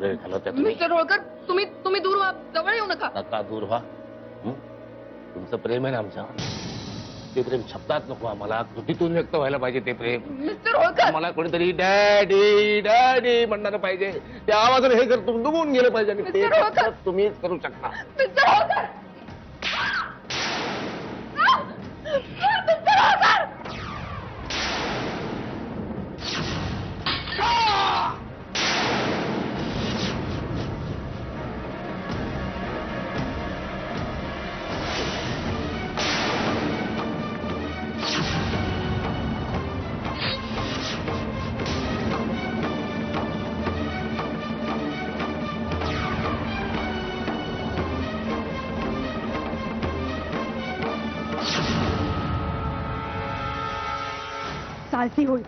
वेळ घालवता तुम्ही? मिस्टर होळकर, तुम्ही दूर व्हा, जवळ येऊ नका. नका दूर व्हा. तुमचं प्रेम आहे ना आमच्यावर, ते प्रेम शब्दात नको आम्हाला, कृतीतून व्यक्त व्हायला पाहिजे ते प्रेम. मिस्टर होळकर, मला कोणीतरी डॅडी डॅडी म्हणणार पाहिजे, त्या आवाजाने हे जर तुमडून गेलं पाहिजे आणि ते मिस्टर होळकर. फक्त तुम्हीच करू शकता. Mister Holkar, mister Holkar. चालती होईल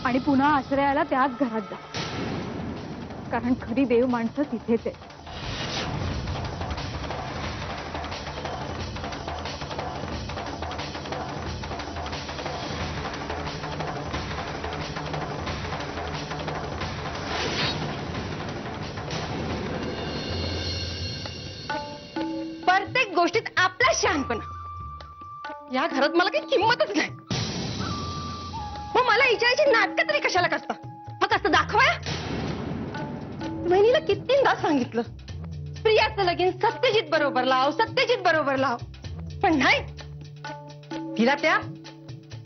आणि पुन्हा आश्रयाला त्याच घरात जा, कारण खरी देव माणसं तिथेच आहे. प्रत्येक गोष्टीत आपला शहाणपणा. या घरात मला काही किंमतच नाही. मग मला हिच्याची नाटकं तरी कशाला करता? मग कसं दाखवाया? बहिणीला कितींदा सांगितलं, प्रियाचं लगीन सत्यजित बरोबर लाव, सत्यजित बरोबर लाव, पण नाही. तिला त्या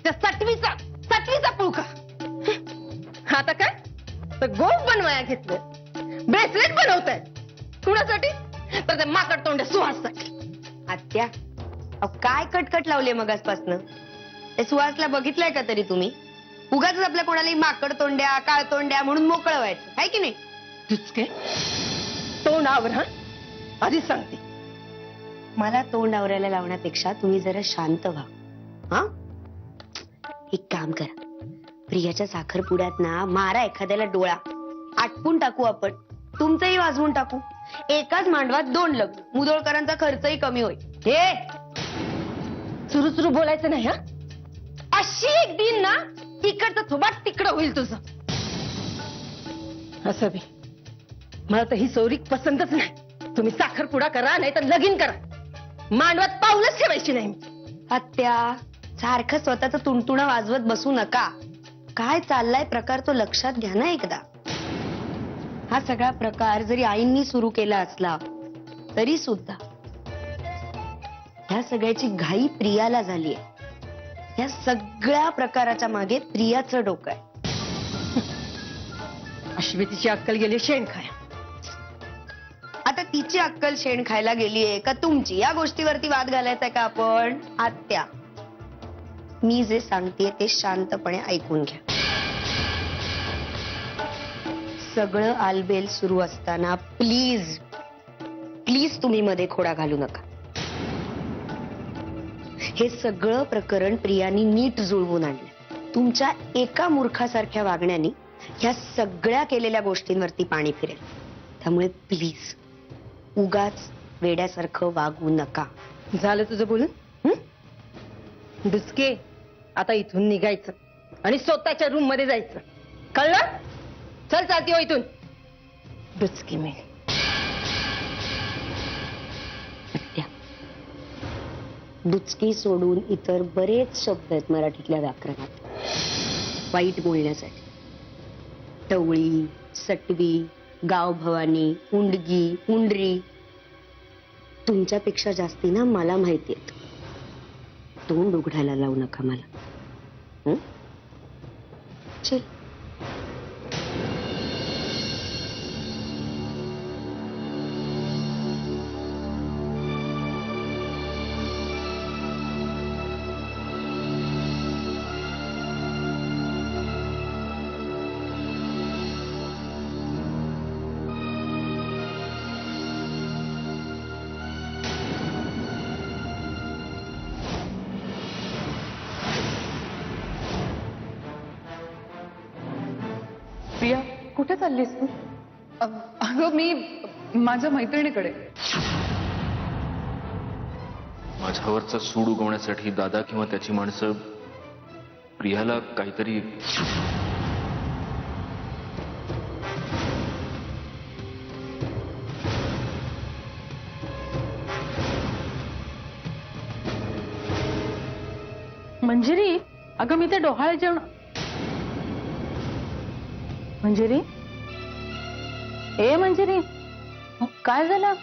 सातवीचा पुळका. आता काय तर गोफ बनवाया घेतलं, ब्रेसलेट बनवताय. कुणासाठी? तर त्या माकड तोंड्या सुहाससाठी. आत्या, काय कटकट लावले मगासपासनं? ते सुहासला बघितलंय का तरी तुम्ही? उगाच आपल्या कोणालाही माकड तोंड्या काळ तोंड्या म्हणून मोकळं व्हायचं आहे की नाही? तुझके तोंडावर. हा, आधीच सांगते, मला तोंड आवरायला लावण्यापेक्षा तुम्ही जरा शांत व्हा. हा, एक काम करा, प्रियाच्या साखरपुड्यात ना मारा एखाद्याला डोळा, आटपून टाकू आपण, तुमचंही वाजवून टाकू. एकाच मांडवात 2 लग्न, मुदोळकरांचा खर्चही कमी होईल. हे सुरू सुरू बोलायचं नाही. हा, अशी एक दिन ना इकडचं थोबाट तिकडं होईल तुझं. असं बी मला तर ही सौरिक पसंतच नाही. तुम्ही साखरपुडा करा नाही तर लगीन करा, मांडवात पाऊलच ठेवायची नाही. आत्या, सारखं स्वतःच तुणतुणा वाजवत बसू नका. काय चाललाय प्रकार तो लक्षात घ्या ना एकदा. हा सगळा प्रकार जरी आईंनी सुरू केला असला तरी सुद्धा ह्या सगळ्याची घाई प्रियाला झालीय. या सगळ्या प्रकाराच्या मागे प्रियाचं डोकं आहे. अश्वितीची अक्कल गेली शेण खाया. आता तिची अक्कल शेण खायला गेलीये का तुमची? या गोष्टीवरती वाद घालायचा का आपण? आत्या, मी जे सांगतेय ते शांतपणे ऐकून घ्या. सगळं आलबेल सुरू असताना प्लीज प्लीज तुम्ही मध्ये खोडा घालू नका. हे सगळं प्रकरण प्रियानी नीट जुळवून आणलं. तुमच्या एका मूर्खासारख्या वागण्याने ह्या सगळ्या केलेल्या गोष्टींवरती पाणी फिरेल. त्यामुळे प्लीज उगाच वेड्यासारखं वागू नका. झालं तुझं बोलून? डुचके, आता इथून निघायचं आणि स्वतःच्या रूम मध्ये जायचं, कळलं? चल चालती हो इथून. डुचकी मी दुचकी सोडून इतर बरेच शब्द आहेत मराठीतल्या व्याकरणात वाईट बोलण्यासाठी. टवळी, सटवी, गाव भवानी, उंडगी, उंडरी, तुमच्यापेक्षा जास्ती ना मला माहिती आहेत. तोंड उघडायला लावू नका मला. चल. प्रिया, कुठे चाललीस तू? अगं मी माझ्या मैत्रिणीकडे. माझ्यावरचा सूड उगवण्यासाठी दादा किंवा त्याची माणसं प्रियाला काहीतरी मंजिरी, अगं मी ते डोहाळे जेवण. मंजिरी, ए मंजिरी, काय झालं?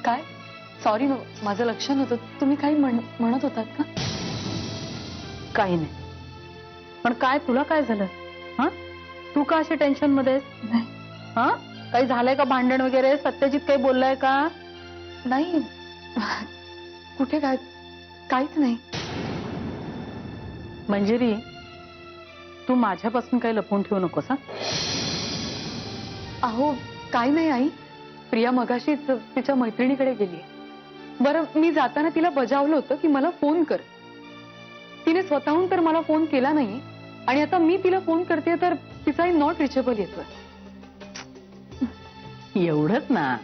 काय? सॉरी, माझं लक्ष नव्हतं. तुम्ही काही म्हणत होतात का? काही नाही. पण काय, तुला काय झालं? हा, तू का अशी टेन्शन मध्ये आहेस? हा, काही झालंय का? भांडण वगैरे? सत्यजित काही बोललाय का? नाही, कुठे काय, काहीच नाही. मंजिरी, तू माझ्यापासून काही लपवून ठेवू नकोस हा. अहो, काही नाही आई. प्रिया मगाशीच तिच्या मैत्रिणीकडे गेली. बरं, मी जाताना तिला बजावलं होतं की मला फोन कर. तिने स्वतःहून तर मला फोन केला नाही, आणि आता मी तिला फोन करते तर तिचाही नॉट रिचेबल येतोय. एवढंच ना.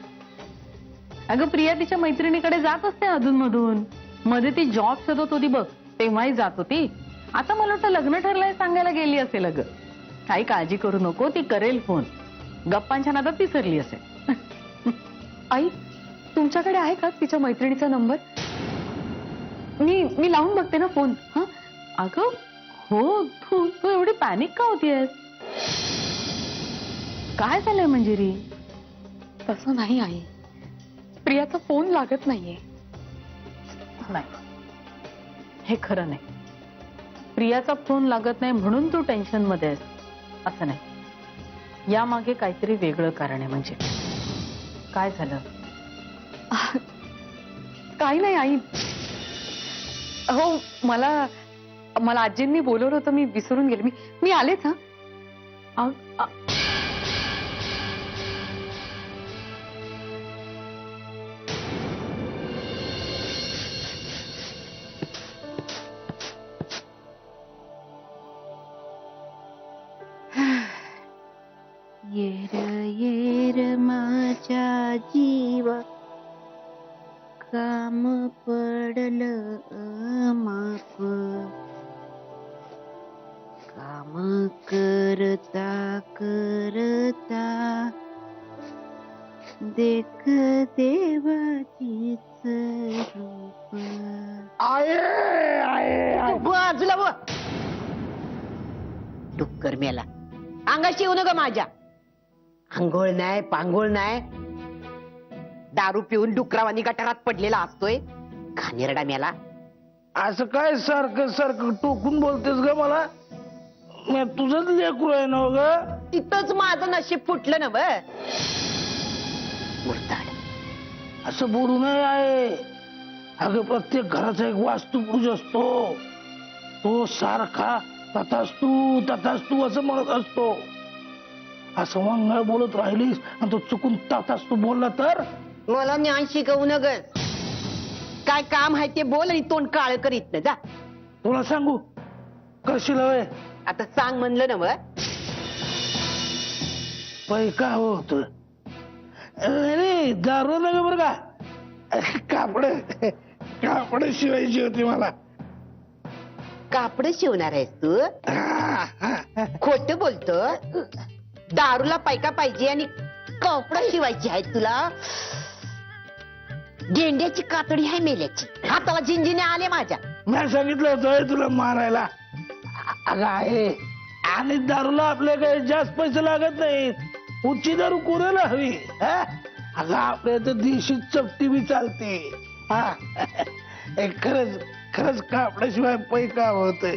अगं प्रिया तिच्या मैत्रिणीकडे जात असते अधूनमधून. मध्ये ती जॉब शोधत होती बघ, तेव्हाही जात होती. आता मला वाटतं लग्न ठरलंय सांगायला गेली असेल. अगं काही काळजी करू नको, ती करेल फोन. गप्पांच्या नादात ती सरली असेल. आई, तुमच्याकडे आहे का तिच्या मैत्रिणीचा नंबर? मी लावून बघते ना फोन. हा, अगं हो, तू एवढी पॅनिक का होतीयस? काय झालंय मंजिरी? तसं नाही आई, प्रियाचा फोन लागत नाहीये. नाही, हे खरं नाही. प्रियाचा फोन लागत नाही म्हणून तू टेन्शन मध्ये आहेस असं नाही. यामागे काहीतरी वेगळं कारण आहे. म्हणजे काय झालं? काही नाही आई. हो, मला आजींनी बोलवलं होतं, मी विसरून गेले. मी आलेच. हा, येर माझ्या जीवा काम पडलं माप. काम करता करता देख देवाचीच रूप. बाजूला व डुक्कर मेला. अंगाशी येऊ नका माझ्या. आंघोळ नाही, पांघोळ नाही, दारू पिऊन डुकरावानी गटारात पडलेला असतोय. घाणेरडा मेला. असं काय सारखं सारखं टोकून बोलतेस ग मला? मी तुझंच लेकरू आहे ना ग? तिथंच माझं नशीब फुटलं ना. मुर्ताड असं बोलू नये आहे. अगं प्रत्येक घराचा एक वास्तुपुरुष असतो. तो सारखा तथास्तू असं म्हणत असतो. असं वांगळ बोलत राहिलीस आणि तो चुकून तथास्तू बोलला तर? मला ज्ञान शिकवू न ग. काय काम आहे ते बोल आणि तोंड काळ करीत ना. जा, तुला सांगू करशील हवे? आता सांग म्हणलं ना. पैका होत दारू नका बरं का. कापड शिवायची होती मला. कापड शिवणार आहेस तू? खोट बोलतो. दारूला पैका पाहिजे आणि कपडा शिवायची आहे तुला? गेंड्याची कातडी आहे मेल्याची. हाताला झिंजिने आले माझ्या. मी सांगितलं होतं तुला मारायला. अगं आहे, आणि दारूला आपल्या काही जास्त पैसे लागत नाहीत. उच्ची दारू कोणाला हवी? अगं आपल्या तर देशी चपटी बी चालते. खरंच कापडाशिवाय पैका होतय.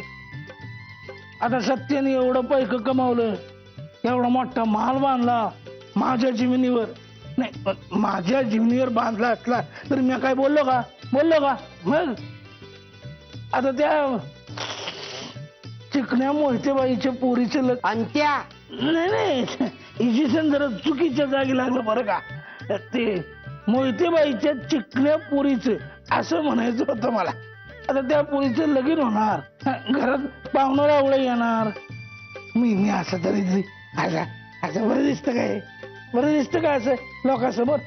आता सत्याने एवढं पैक कमावलं, एवढा मोठा माल बांधला माझ्या जमिनीवर. नाही, माझ्या जमिनीवर बांधला असला तर मी काय बोललो का? मग आता त्या चिकण्या मोहितेबाईच्या पोरीचं अंत्या. नाही, हिची जरा चुकीच्या जागी लागलं बरं का. ते मोहितेबाईच्या चिकण्या पोरीचं असं म्हणायचं होतं मला. आता त्या पोरीचं लगीन होणार, घरात पाहुणा रावळं येणार. मी असं तरी असं बरं दिसतं काय असं लोकांसमोर?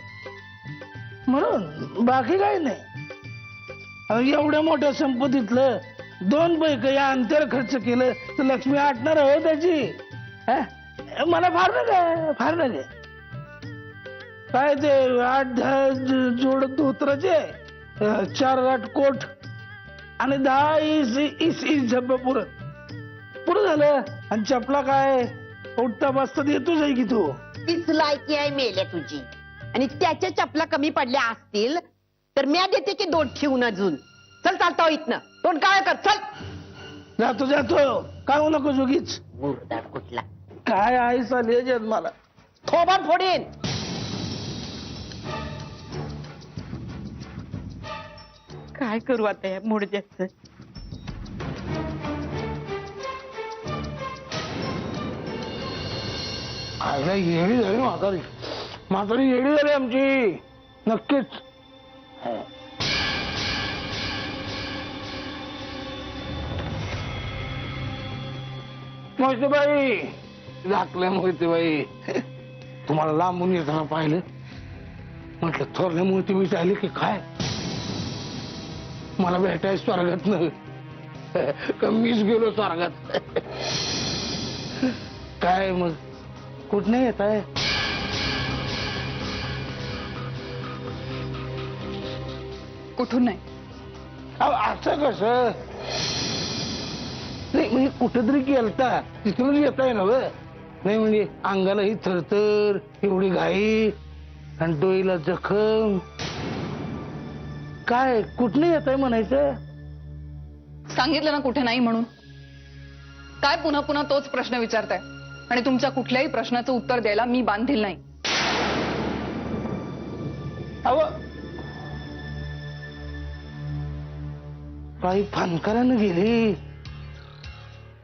म्हणून बाकी काही नाही. एवढ्या मोठ्या संपत्तीतलं 2 पैकी या अंतर खर्च केलं तर लक्ष्मी आटणार हो त्याची. मला फार नका काय ते 8-10 जोड धोत्राचे, 4-8 कोट, आणि 10 इस झब्ब पुरं झालं. आणि चपला काय उठता बसता येतोच आहे की तू. तीच लायकी आहे मेल्या तुझी. आणि त्याच्या चपला कमी पडल्या असतील तर म्या देते की 2 ठेवून अजून. चल चालता इथनं तोंड काय कर चल. जातो काय होऊ नको जोगीच. मुर्दाड कुठला काय आई चालली जन्माला. थोबाड फोडीन. काय करू आता या मुडद्याचं. आईला येडी झाली म्हातारी येडी झाली आमची नक्कीच. मोहितेबाई झाकल्या मोहितेबाई. तुम्हाला लांबून येताना पाहिलं म्हटलं थोरल्या मोहितेबाई चालली की काय. मला भेटाय स्वर्गात न मीच गेलो स्वर्गात. काय मग कुठं येत आहे. कुठून नाही. असं कसं नाही म्हणजे कुठेतरी गेलता तिथूनच येत आहे ना. नाही म्हणजे अंगालाही थरथर एवढी घाई आणि डोईला जखम. काय कुठनं येत आहे म्हणायचं. सांगितलं ना कुठे नाही म्हणून. काय पुन्हा पुन्हा तोच प्रश्न विचारताय आणि तुमच्या कुठल्याही प्रश्नाचं उत्तर द्यायला मी बांधील नाही. अव काही फानकरानं गेली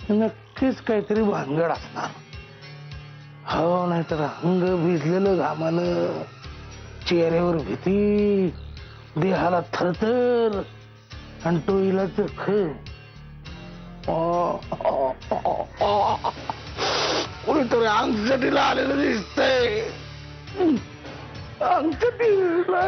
नक्कीच काहीतरी भानगड असणार. हो नाहीतर अंग भिजलेलं घामानं चेहऱ्यावर भीती देहाला थरथर आणि टोईला जखम. कोणीतरी अंगठीला आलेलं दिसतंय. अंगठीला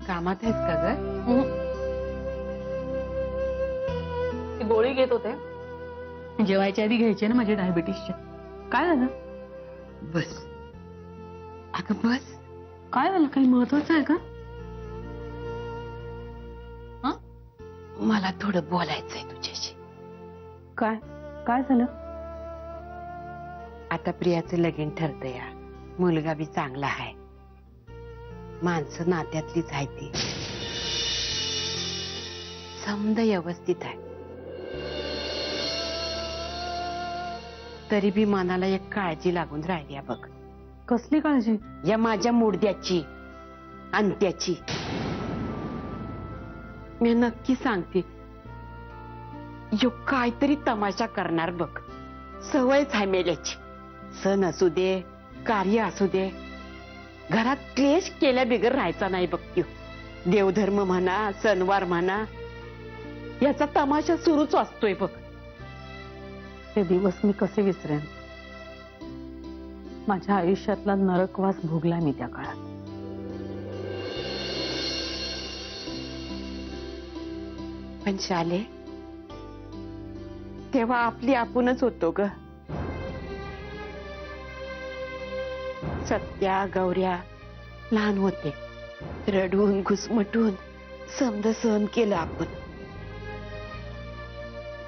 कामात आहेस का ग. ती गोळी घेत होते. जेवायच्या आधी घ्यायचे ना माझ्या डायबिटीसच्या. काय झालं. बस अगं बस. काय झालं काही महत्वाचं आहे का. मला थोडं बोलायचंय तुझ्याशी. काय काय झालं. आता प्रियाचं लगीन ठरतंय या. मुलगा बी चांगला आहे. माणसं नात्यातलीच आहे ती. समद व्यवस्थित आहे. तरी बी मनाला एक काळजी लागून राहिली बघ. कसली काळजी. या माझ्या मुडद्याची अंत्याची. मी नक्की सांगते यो काहीतरी तमाशा करणार बघ. सवयच आहे मेल्याची. सण असू दे कार्य असू दे घरात क्लेश केल्या बिगर राहायचा नाही बघ. त्यो देवधर्म म्हणा सणवार म्हणा याचा तमाशा सुरूच असतोय बघ. ते दिवस मी कसे विसरेन. माझ्या आयुष्यातला नरकवास भोगला मी त्या काळात. पण शाले तेव्हा आपली आपणच होतो ग. सत्या गौऱ्या लहान होते. रडून घुसमटून समद सहन केलं आपण.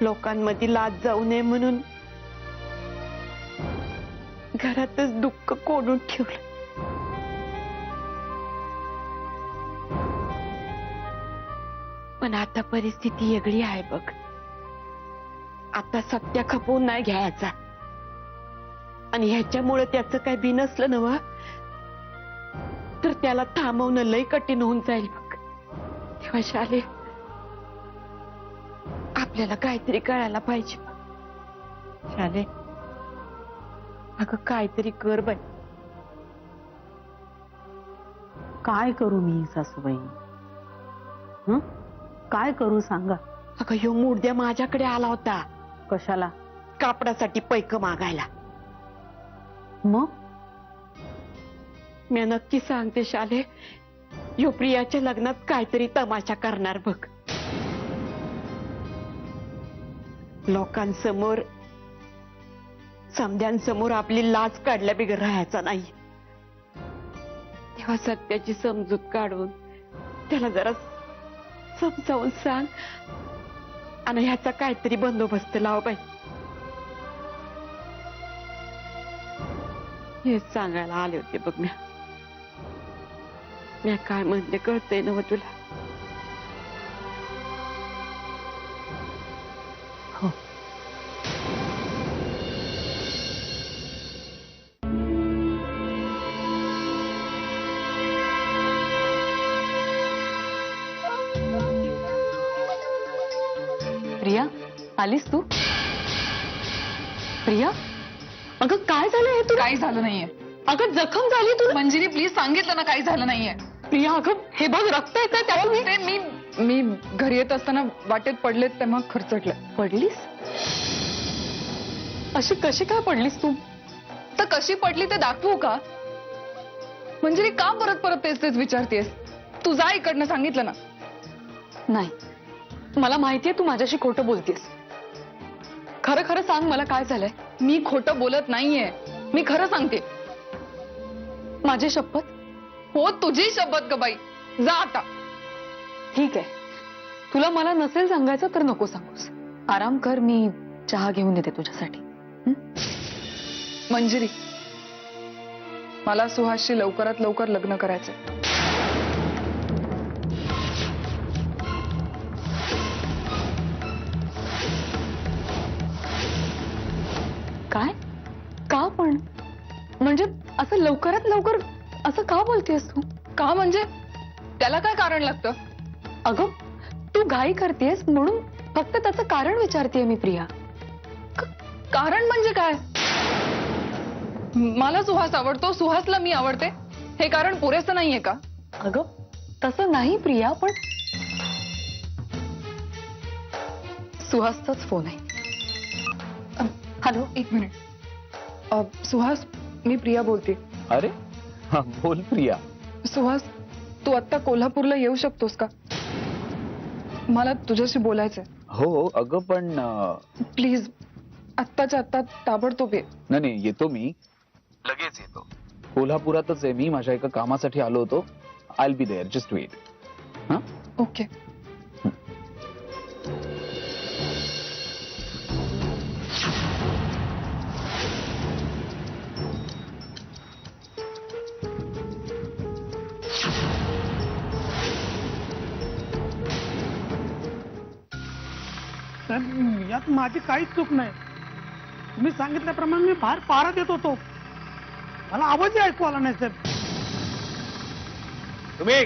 लोकांमध्ये लाज जाऊ नये म्हणून घरातच दुःख कोंडून ठेवलं. पण आता परिस्थिती वेगळी आहे बघ. आता सत्या खपवून नाही घ्यायचा. आणि ह्याच्यामुळे त्याचं काय बी नसलं नव्ह तर त्याला थांबवणं लय कठीण होऊन जाईल बघ. तेव्हा शाले आपल्याला काहीतरी कळायला पाहिजे. शाले अगं काहीतरी कर बाई. काय करू मी सासूबाई. काय करू सांगा. अगं ह्यो मुडद्या माझ्याकडे आला होता. कशाला. कापडासाठी पैक मागायला. मग मी नक्की सांगते शाले यो प्रियाच्या लग्नात काहीतरी तमाशा करणार बघ. लोकांसमोर समद्यांसमोर आपली लाज काढल्या बिगर राहायचा नाही. तेव्हा सत्याची समजूत काढून त्याला जरा समजावून सांग आणि ह्याचा काहीतरी बंदोबस्त लाव बाई. हेच सांगायला आले होते बघ. मी काय म्हणते कळतंय ना तुला? हो. प्रिया, आलीस तू? प्रिया, अगं काय झालं हे तू? काही झालं नाहीये. अगं जखम झाली तू. मंजिरी प्लीज, सांगितलं ना काही झालं नाहीये. प्रिया, अगं हे बघ रक्त येतंय त्यावर. ते मी घरी येत असताना वाटेत पडले तेव्हा खरचटलं. पडलीस? अशी कशी काय पडलीस तू? तर कशी पडली ते दाखवू का? मंजिरी, का परत परत तेच तेच विचारतेस? तू जा इकडनं, सांगितलं ना. नाही, मला माहितीये तू माझ्याशी खोटं बोलतेस. खरं खरं सांग मला काय झालंय. मी खोटं बोलत नाहीये, मी खरं सांगते. माझी शपथ. हो, तुझी शपथ ग बाई. जा आता. ठीक आहे, तुला मला नसेल सांगायचं तर नको सांगूस. आराम कर, मी चहा घेऊन येते तुझ्यासाठी. मंजिरी, मला सुहासशी लवकरात लवकर लग्न करायचंय. काय? का पण? म्हणजे असं लवकरात लवकर असं का बोलतेस तू? का म्हणजे? त्याला काय कारण लागतं? अगं तू घाई करतेस म्हणून फक्त त्याचं कारण विचारतेय मी प्रिया. कारण म्हणजे काय? मला सुहास आवडतो, सुहासला मी आवडते, हे कारण पुरेसं नाहीये का? अगं तसं नाही प्रिया, पण सुहासचाच फोन आहे. हॅलो, एक मिनिट. सुहास, मी प्रिया बोलते. अरे हा, बोल प्रिया. सुहास, तू आत्ता कोल्हापूरला येऊ शकतोस का? मला तुझ्याशी बोलायचंय. हो अगं पण प्लीज, आत्ताच्या आत्ता ताबडतोब ये. नाही, येतो मी, लगेच येतो. कोल्हापुरातच आहे मी, माझ्या एका कामासाठी आलो होतो. I will be there, just wait. हा, ओके. यात माझी काहीच चूक नाही. तुम्ही सांगितल्याप्रमाणे मी बाहेर पारा देत होतो. मला आवाजही ऐकू आला नाही साहेब. तुम्ही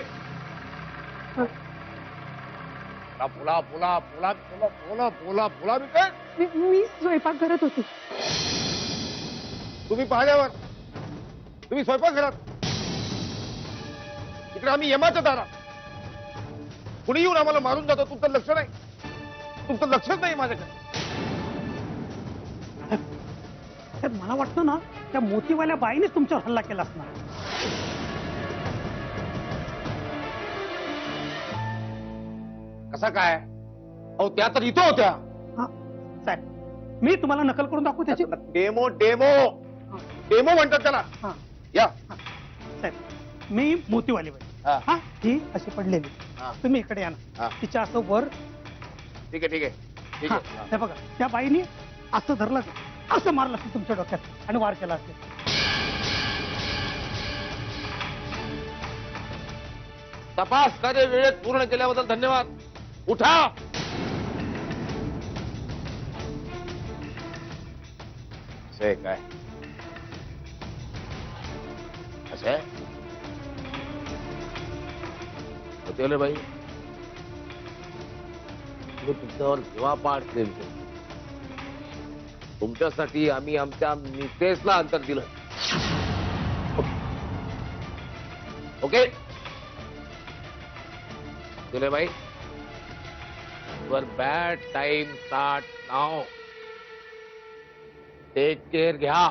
पुला पुला पुला पुला पुला पुला पुला मी काय? मी स्वयंपाक करत होते. तुम्ही पाहिल्यावर तुम्ही स्वयंपाक घरात, इकडे आम्ही यमाच्या दारात. कुणी येऊन आम्हाला मारून जातो, तुमचं लक्ष नाही. तुमचं लक्षच नाही माझ्याकडे. साहेब मला वाटतं ना त्या मोतीवाल्या बाईने तुमच्यावर हल्ला केला असणार. कसा काय? अहो त्या तर इथं होत्या. हा साहेब, मी तुम्हाला नकल करून दाखवू त्याची. डेमो डेमो डेमो म्हणतात त्याला. हा या साहेब, मी मोतीवाली बाई. हा. हा, ही अशी पडलेली. हा. तुम्ही इकडे या ना. हा. तिच्या असं वर. ठीक आहे ठीक आहे ठीक हा, आहे. हे बघा त्या बाईने असं धरलं, असं मारलं असेल तुमच्या डोक्यात आणि वार केला असेल. तपास कार्य वेळेत पूर्ण केल्याबद्दल धन्यवाद. उठा. असं आहे काय? असं आहे होते बाई. मी तुमच्यावर जीवापाड प्रेम करतो. तुमच्यासाठी आम्ही आमच्या मिसेसला अंतर दिलं. ओके भाई, your bad time start now. Take care. घ्या.